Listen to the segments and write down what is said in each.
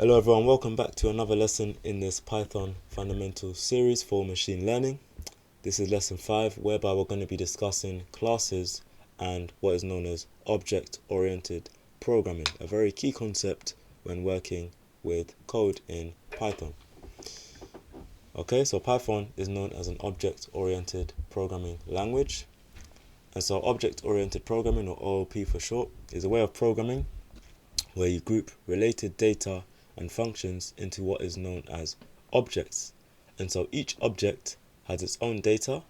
Hello everyone, welcome back to another lesson in this Python fundamental series for machine learning. This is lesson 5, whereby we're going to be discussing classes and what is known as object-oriented programming, a very key concept when working with code in Python. Okay, so Python is known as an object-oriented programming language. And so object-oriented programming, or OOP for short, is a way of programming where you group related data and functions into what is known as objects. And so each object has its own data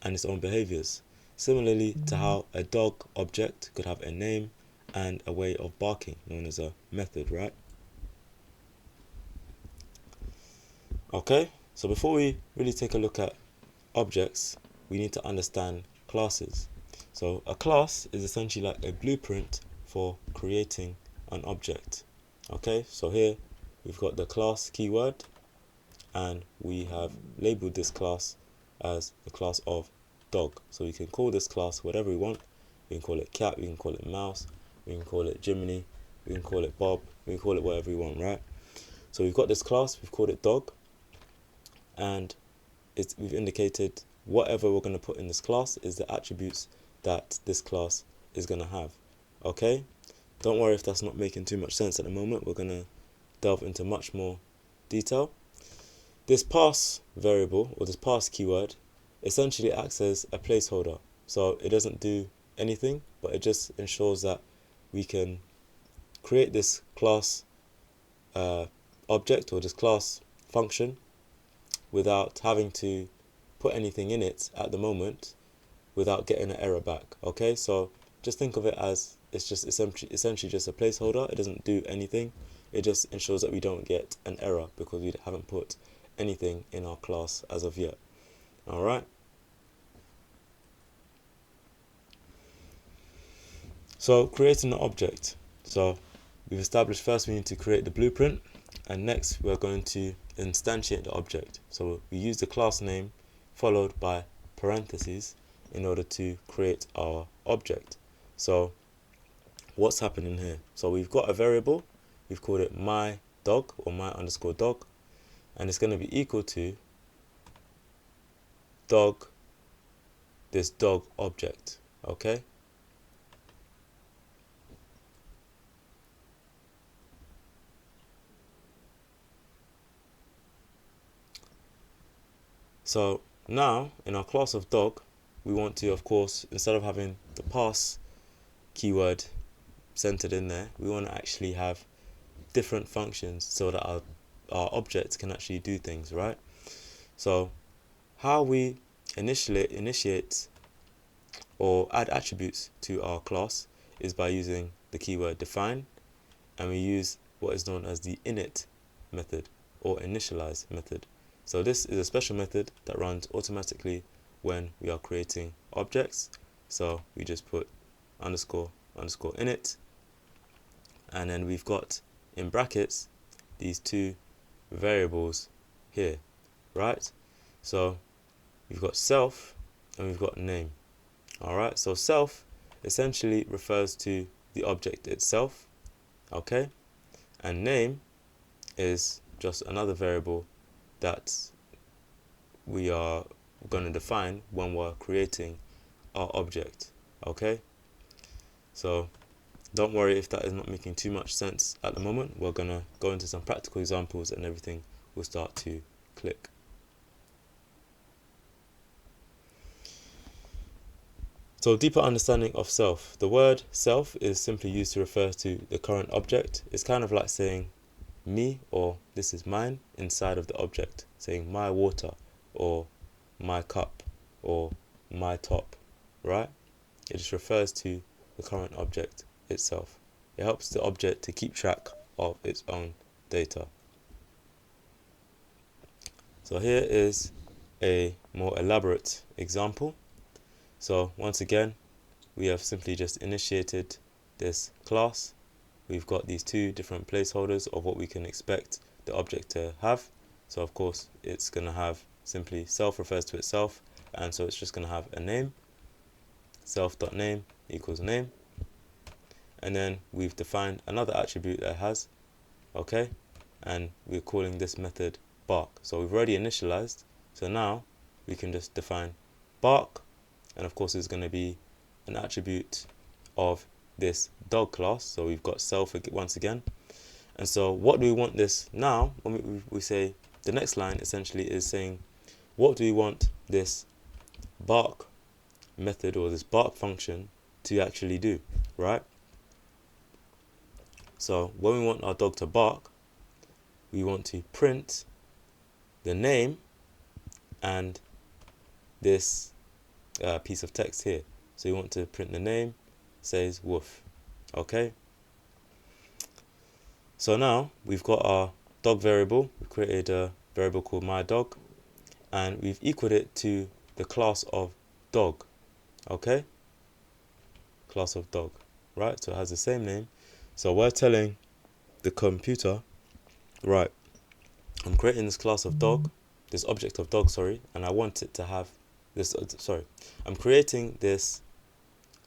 and its own behaviors, similarly to how a dog object could have a name and a way of barking, known as a method, right? Okay, so before we really take a look at objects, we need to understand classes. So a class is essentially like a blueprint for creating an object. Okay, so here we've got the class keyword, and we have labeled this class as the class of dog. So we can call this class whatever we want. We can call it cat, we can call it mouse, we can call it Jiminy, we can call it Bob, we can call it whatever we want, right? So we've got this class, we've called it dog, and we've indicated whatever we're going to put in this class is the attributes that this class is going to have. Okay, don't worry if that's not making too much sense at the moment. We're going to delve into much more detail. This pass variable, or this pass keyword, essentially acts as a placeholder. So it doesn't do anything, but it just ensures that we can create this class object, or this class function, without having to put anything in it at the moment, without getting an error back. Okay, so just think of it as it's just essentially just a placeholder. It doesn't do anything. It just ensures that we don't get an error because we haven't put anything in our class as of yet. Alright. So creating an object. So we've established first we need to create the blueprint, and next we're going to instantiate the object. So we use the class name followed by parentheses in order to create our object. So what's happening here? So we've got a variable, we've called it my dog, or my underscore dog, and it's going to be equal to dog, this dog object. Okay, so now in our class of dog, we want to, of course, instead of having the pass keyword centered in there, we want to actually have different functions so that our object can actually do things, right? So how we initiate or add attributes to our class is by using the keyword define, and we use what is known as the init method or initialize method. So this is a special method that runs automatically when we are creating objects. So we just put underscore init, and then we've got in brackets these two variables here, right? So we've got self and we've got name. Alright, so self essentially refers to the object itself, okay? And name is just another variable that we are going to define when we're creating our object, okay? So don't worry if that is not making too much sense at the moment. We're going to go into some practical examples and everything will start to click. So deeper understanding of self. The word self is simply used to refer to the current object. It's kind of like saying me, or this is mine, inside of the object. Saying my water, or my cup, or my top, right? It just refers to the current object itself. It helps the object to keep track of its own data. So here is a more elaborate example. So once again, we have simply just initiated this class. We've got these two different placeholders of what we can expect the object to have. So of course it's going to have simply self refers to itself, and so it's just going to have a name. Self.name equals name, and then we've defined another attribute that it has, okay, and we're calling this method bark. So we've already initialized, so now we can just define bark, and of course it's going to be an attribute of this dog class. So we've got self once again. And so what do we want this now? When we say the next line essentially is saying what do we want this bark method or this bark function to actually do, right? So when we want our dog to bark, we want to print the name and this piece of text here. So you want to print the name, says woof. Okay. So now we've got our dog variable. We created a variable called myDog, and we've equaled it to the class of dog. Okay. Class of dog, right? So it has the same name. So we're telling the computer, right, I'm creating this class of dog, this object of dog, sorry, and I want it to have this, I'm creating this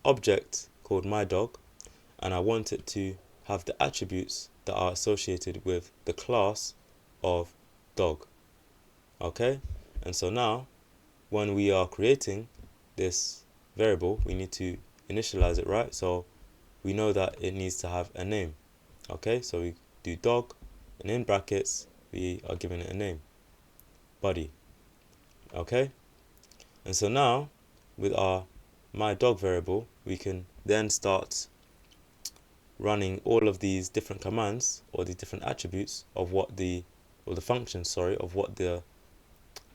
object called myDog, and I want it to have the attributes that are associated with the class of dog. Okay, and so now when we are creating this variable, we need to initialize it, right? So we know that it needs to have a name. Okay, so we do dog, and in brackets we are giving it a name, Buddy. Okay, and so now with our myDog variable, we can then start running all of these different commands or these different attributes of what the functions, sorry, of what the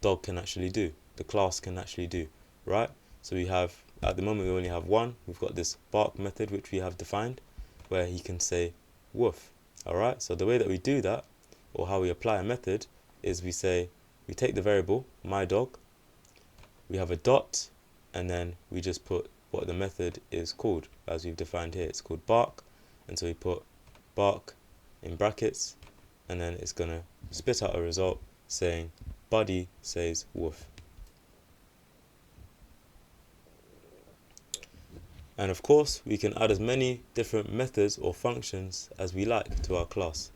dog can actually do, the class can actually do, right? So we have, at the moment we only have one. We've got this bark method which we have defined where he can say woof. Alright, so the way that we do that, or how we apply a method, is we take the variable myDog, we have a dot, and then we just put what the method is called, as we've defined here. It's called bark, and so we put bark in brackets, and then it's going to spit out a result saying Buddy says woof. And of course we can add as many different methods or functions as we like to our class.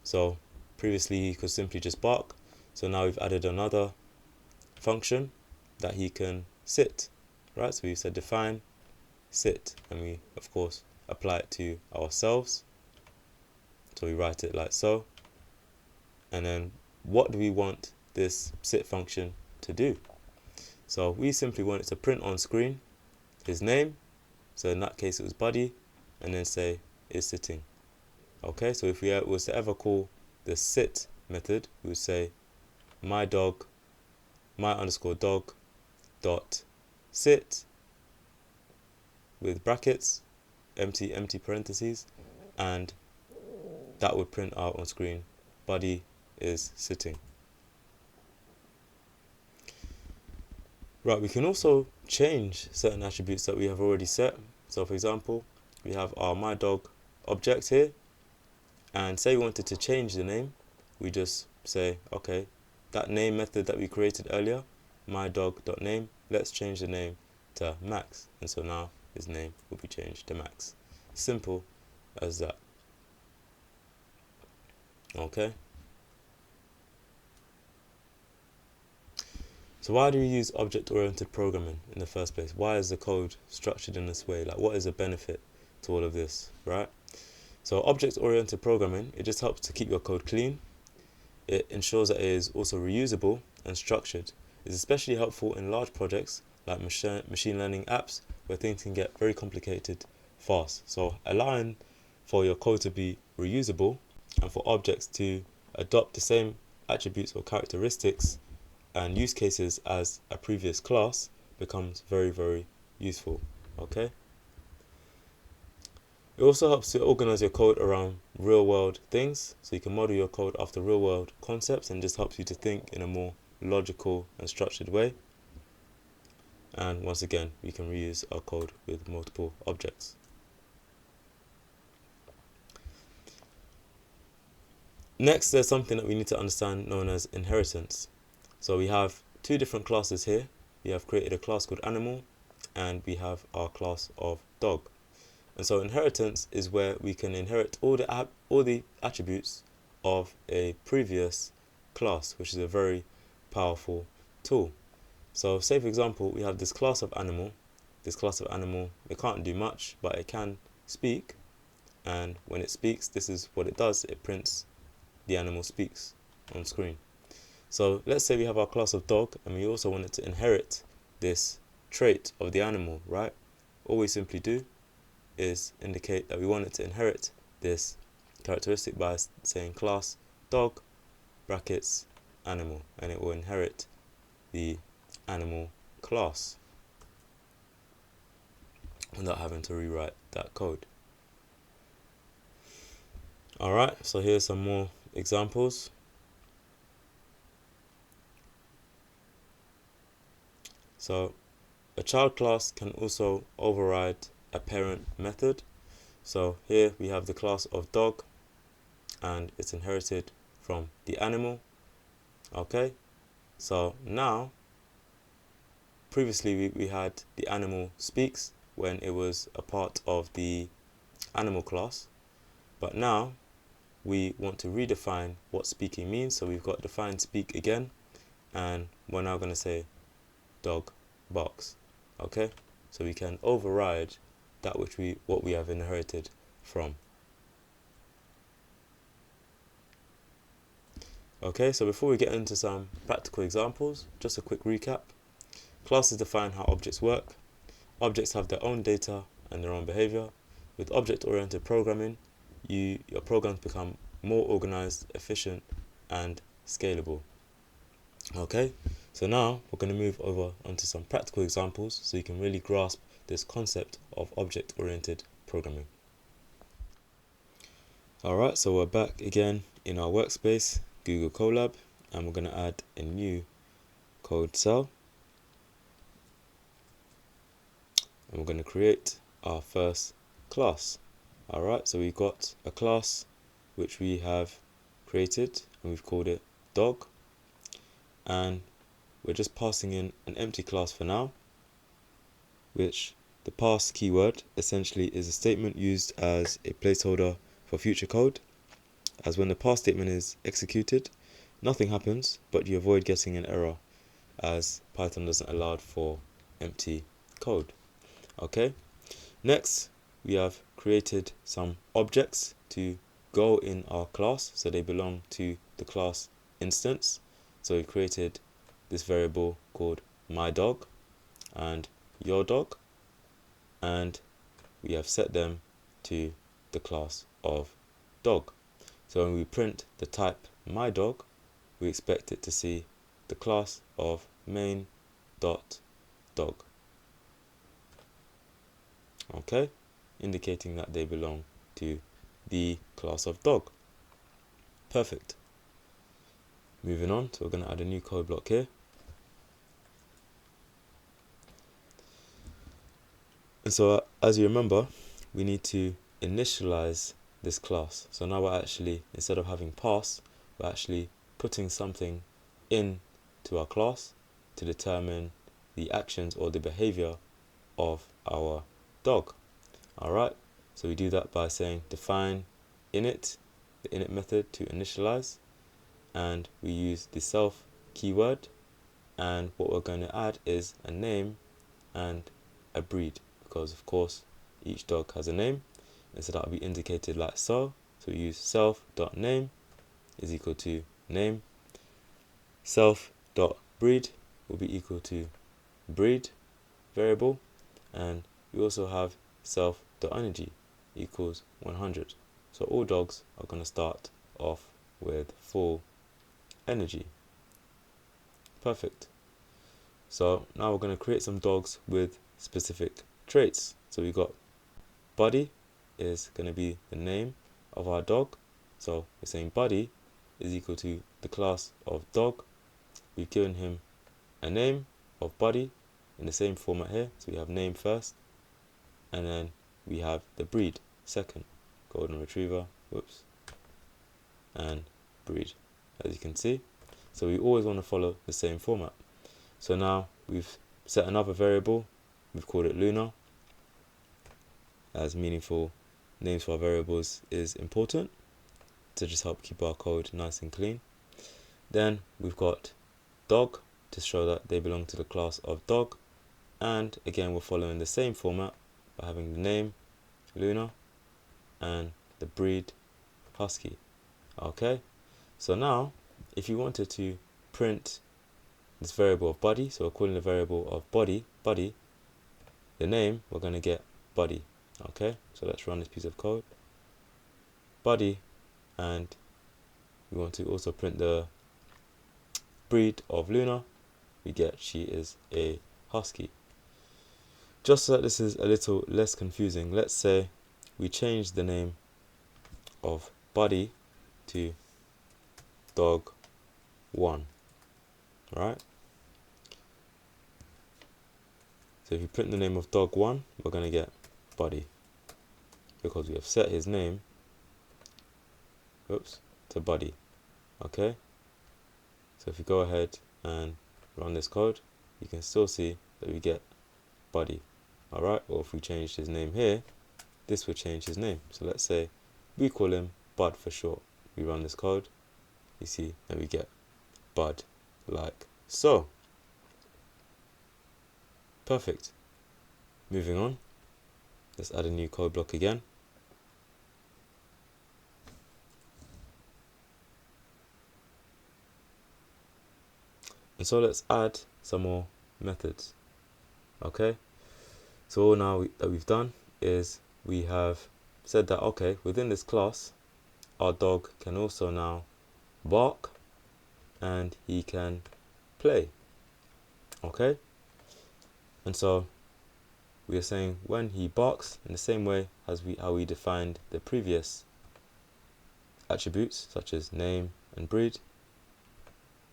So previously he could simply just bark, so now we've added another function that he can sit, right? So we said define sit, and we of course apply it to ourselves. So we write it like so, and then what do we want this sit function to do? So we simply want it to print on screen his name, so in that case it was Buddy, and then say is sitting. Okay, so if we was to ever call the sit method, we would say myDog, my_dog dot sit with brackets, empty parentheses, and that would print out on screen Buddy is sitting. Right, we can also change certain attributes that we have already set. So for example, we have our myDog object here, and say we wanted to change the name, we just say, okay, that name method that we created earlier, myDog.name, let's change the name to Max, and so now his name will be changed to Max. Simple as that. Okay. So why do we use object-oriented programming in the first place? Why is the code structured in this way? Like, what is the benefit to all of this, right? So object-oriented programming, it just helps to keep your code clean. It ensures that it is also reusable and structured. It's especially helpful in large projects like machine learning apps where things can get very complicated fast. So allowing for your code to be reusable and for objects to adopt the same attributes or characteristics and use cases as a previous class becomes very, very useful. Okay. It also helps to organize your code around real world things, so you can model your code after real world concepts, and just helps you to think in a more logical and structured way. And once again, we can reuse our code with multiple objects. Next, there's something that we need to understand known as inheritance. So we have two different classes here. We have created a class called animal, and we have our class of dog. And so inheritance is where we can inherit all the attributes of a previous class, which is a very powerful tool. So say for example, we have this class of animal. This class of animal, it can't do much, but it can speak. And when it speaks, this is what it does. It prints the animal speaks on screen. So let's say we have our class of dog and we also want it to inherit this trait of the animal, right? All we simply do is indicate that we want it to inherit this characteristic by saying class dog brackets animal, and it will inherit the animal class without having to rewrite that code. Alright, so here's some more examples. So a child class can also override a parent method. So here we have the class of dog and it's inherited from the animal. Okay, so now previously we had the animal speaks when it was a part of the animal class, but now we want to redefine what speaking means. So we've got define speak again, and we're now going to say dog barks. Okay, so we can override that what we have inherited from. Okay, so before we get into some practical examples, just a quick recap. Classes define how objects work. Objects have their own data and their own behavior. With object-oriented programming, your programs become more organized, efficient, and scalable. Okay, so now we're going to move over onto some practical examples so you can really grasp this concept of object-oriented programming. Alright, so we're back again in our workspace, Google Colab, and we're going to add a new code cell. And we're going to create our first class. Alright, so we've got a class which we have created and we've called it dog, and we're just passing in an empty class for now, which the pass keyword essentially is a statement used as a placeholder for future code, as when the pass statement is executed, nothing happens, but you avoid getting an error as Python doesn't allow for empty code. Okay, next we have created some objects to go in our class, so they belong to the class instance. So we created this variable called my dog and your dog, and we have set them to the class of dog. So when we print the type my dog, we expect it to see the class of main.dog. Okay, indicating that they belong to the class of dog. Perfect. Moving on, so we're going to add a new code block here. And so as you remember, we need to initialize this class. So now we're actually, instead of having pass, we're actually putting something in to our class to determine the actions or the behavior of our dog. Alright, so we do that by saying define init, the init method to initialize, and we use the self keyword, and what we're going to add is a name and a breed, because of course each dog has a name, and so that will be indicated like so. So we use self.name is equal to name, self.breed will be equal to breed variable, and we also have self.energy equals 100. So all dogs are going to start off with full energy. Perfect. So now we're going to create some dogs with specific traits. So we got Buddy is going to be the name of our dog. So we're saying Buddy is equal to the class of dog. We've given him a name of Buddy in the same format here. So we have name first, and then we have the breed second, golden retriever, whoops, and breed, as you can see. So we always want to follow the same format. So now we've set another variable, we've called it Luna, as meaningful names for our variables is important. to just help keep our code nice and clean. Then we've got dog to show that they belong to the class of dog, and again we're following the same format by having the name Luna and the breed husky. Okay, so now if you wanted to print this variable of body, so we're calling the variable of body, the name, we're going to get body. Okay, so let's run this piece of code, body, and we want to also print the breed of Luna. We get she is a husky. Just so that this is a little less confusing, let's say we change the name of body to dog 1, right? So if you print the name of dog 1, we're going to get body, because we have set his name to body. Okay, so if you go ahead and run this code, you can still see that we get body. Alright, or if we change his name here, this will change his name. So let's say we call him Bud for short. We run this code, you see that we get Bud, like so. Perfect. Moving on, let's add a new code block again. And so let's add some more methods. Okay, so all now that we've done is we have said that, okay, within this class, our dog can also now bark and he can play. Okay, and so we are saying when he barks, in the same way as how we defined the previous attributes such as name and breed,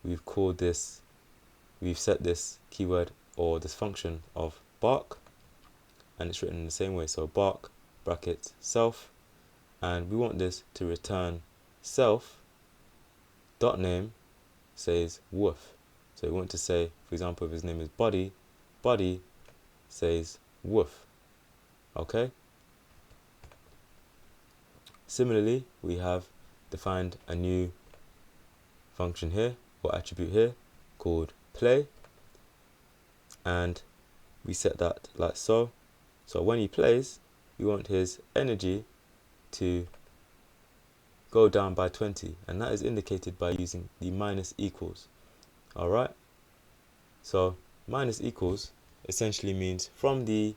we've set this keyword or this function of bark, and it's written in the same way. So bark bracket self, and we want this to return self dot name says woof. So we want to say, for example, if his name is Buddy, Buddy says woof. Okay, similarly we have defined a new function here or attribute here called play, and we set that like so. So when he plays, we want his energy to go down by 20, and that is indicated by using the minus equals. Alright, so minus equals essentially means from the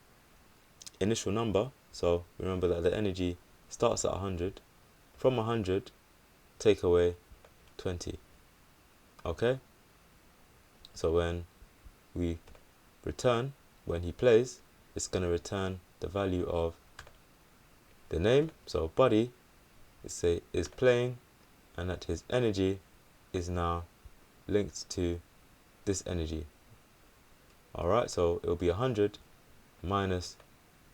initial number, so remember that the energy starts at 100, from 100 take away 20. Okay, so when we return, when he plays, it's going to return the value of the name, so Buddy is playing, and that his energy is now linked to this energy. Alright, so it will be 100 minus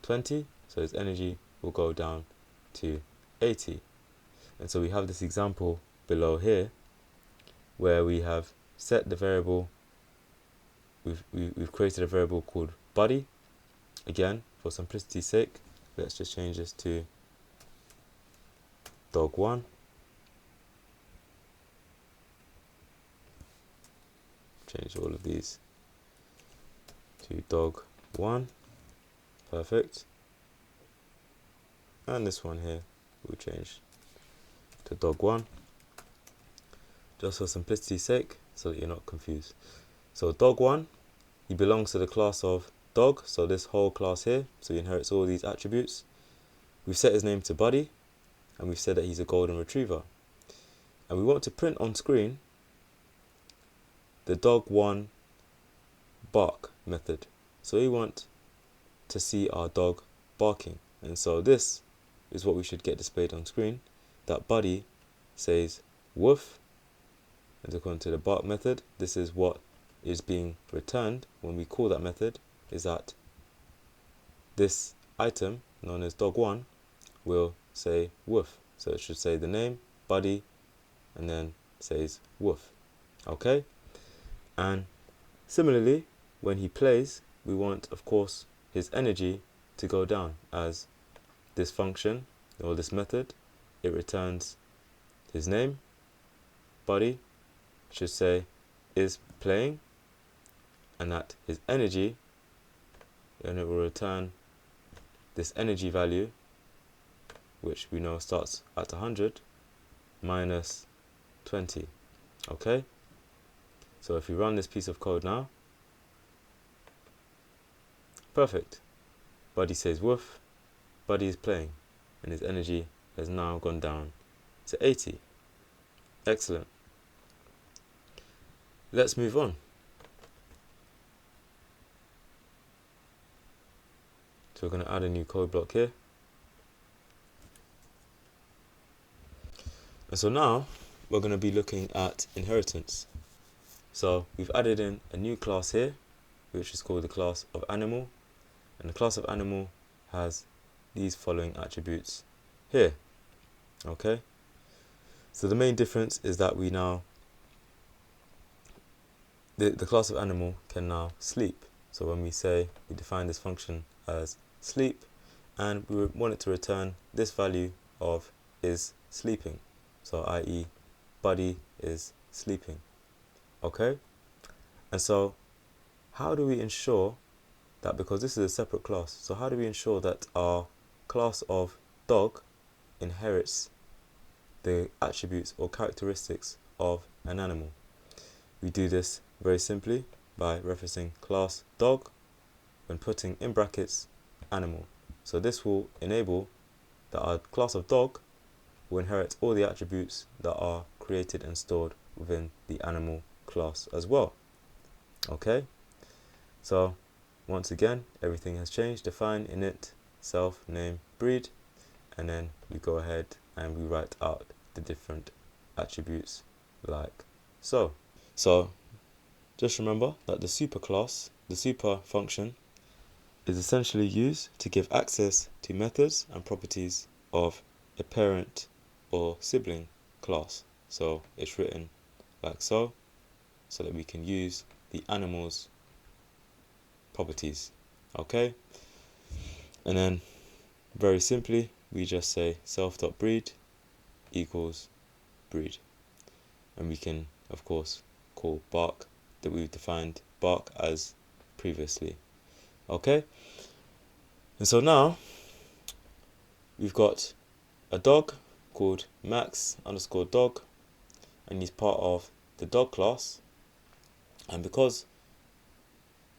20, so his energy will go down to 80. And so we have this example below here where we have set the variable, we've created a variable called Buddy. Again, for simplicity's sake, let's just change this to dog 1. Change all of these to dog 1. Perfect. And this one here we'll change to dog 1, just for simplicity's sake, so that you're not confused. So dog 1, he belongs to the class of dog, so this whole class here, so he inherits all these attributes. We've set his name to Buddy, and we've said that he's a golden retriever, and we want to print on screen the dog 1 bark method. So we want to see our dog barking, and so this is what we should get displayed on screen, that Buddy says woof, and according to the bark method, this is what is being returned when we call that method, is that this item known as dog 1 will say woof. So it should say the name Buddy and then says woof. Okay, and similarly when he plays, we want of course his energy to go down, as this function or this method, it returns his name, body, should say is playing, and at his energy, and it will return this energy value, which we know starts at 100, minus 20. Okay? So if you run this piece of code now, perfect. Buddy says woof, Buddy is playing, and his energy has now gone down to 80. Excellent. Let's move on. So we're going to add a new code block here. And so now we're going to be looking at inheritance. So we've added in a new class here, which is called the class of animal. And the class of animal has these following attributes here. Okay. So the main difference is that we now, the class of animal can now sleep. So when we say we define this function as sleep, and we want it to return this value of is sleeping. So i.e. Buddy is sleeping. Okay? And so how do we ensure that, because this is a separate class, so how do we ensure that our class of dog inherits the attributes or characteristics of an animal? We do this very simply by referencing class dog when putting in brackets animal. So this will enable that our class of dog will inherit all the attributes that are created and stored within the animal class as well. Okay, so once again, everything has changed. Define, init, self, name, breed, and then we go ahead and we write out the different attributes like so. So just remember that the super class, the super function, is essentially used to give access to methods and properties of a parent or sibling class. So it's written like so that we can use the animal's properties. Okay, and then very simply we just say self.breed equals breed, and we can of course call bark that we've defined bark as previously. Okay, and so now we've got a dog called Max underscore dog, and he's part of the dog class, and because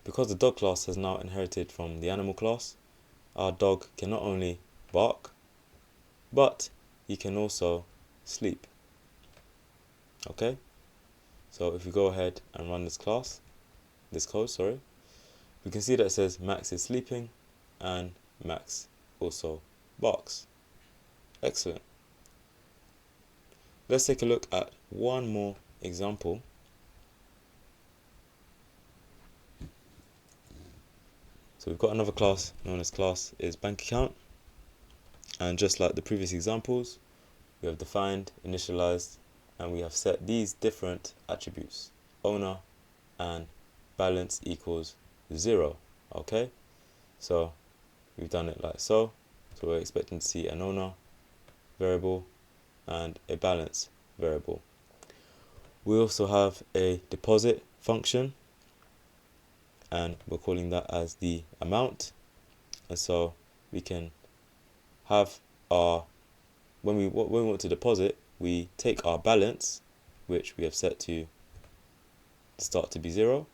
the dog class has now inherited from the animal class, our dog can not only bark, but he can also sleep. Okay, so if we go ahead and run this code, we can see that it says Max is sleeping and Max also barks. Excellent. Let's take a look at one more example. So we've got another class known as class is bank account, and just like the previous examples, we have defined, initialized, and we have set these different attributes, owner and balance equals 0. Okay, so we've done it like so. So we're expecting to see an owner variable and a balance variable. We also have a deposit function, and we're calling that as the amount. And so we can have our, when we want to deposit, we take our balance, which we have set to start to be 0,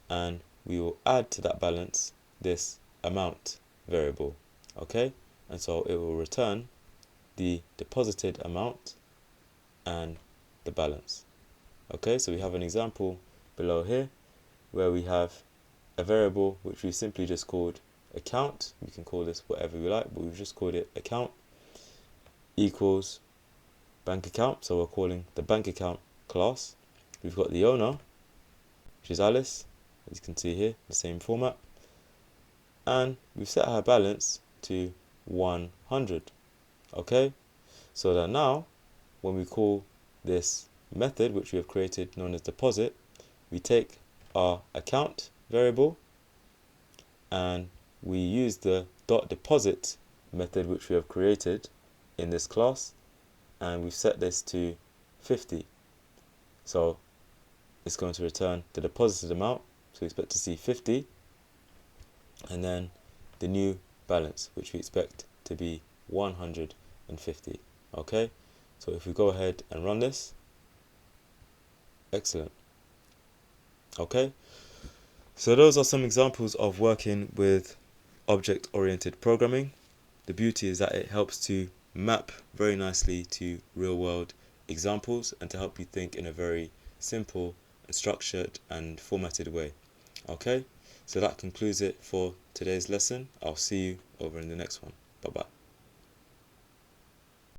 and we will add to that balance this amount variable. Okay, and so it will return the deposited amount and the balance. Okay, so we have an example below here where we have a variable which we simply just called account. We can call this whatever we like, but we've just called it account equals bank account. So we're calling the bank account class. We've got the owner, which is Alice, as you can see here, the same format, and we've set her balance to 100. Okay, so that now when we call this method which we have created known as deposit, we take our account variable and we use the dot deposit method which we have created in this class, and we've set this to 50. So it's going to return the deposited amount, so we expect to see 50, and then the new balance, which we expect to be 150. Okay, so if we go ahead and run this, excellent. Okay, so those are some examples of working with object-oriented programming. The beauty is that it helps to map very nicely to real-world examples and to help you think in a very simple and structured and formatted way. Okay, so that concludes it for today's lesson. I'll see you over in the next one. Bye bye.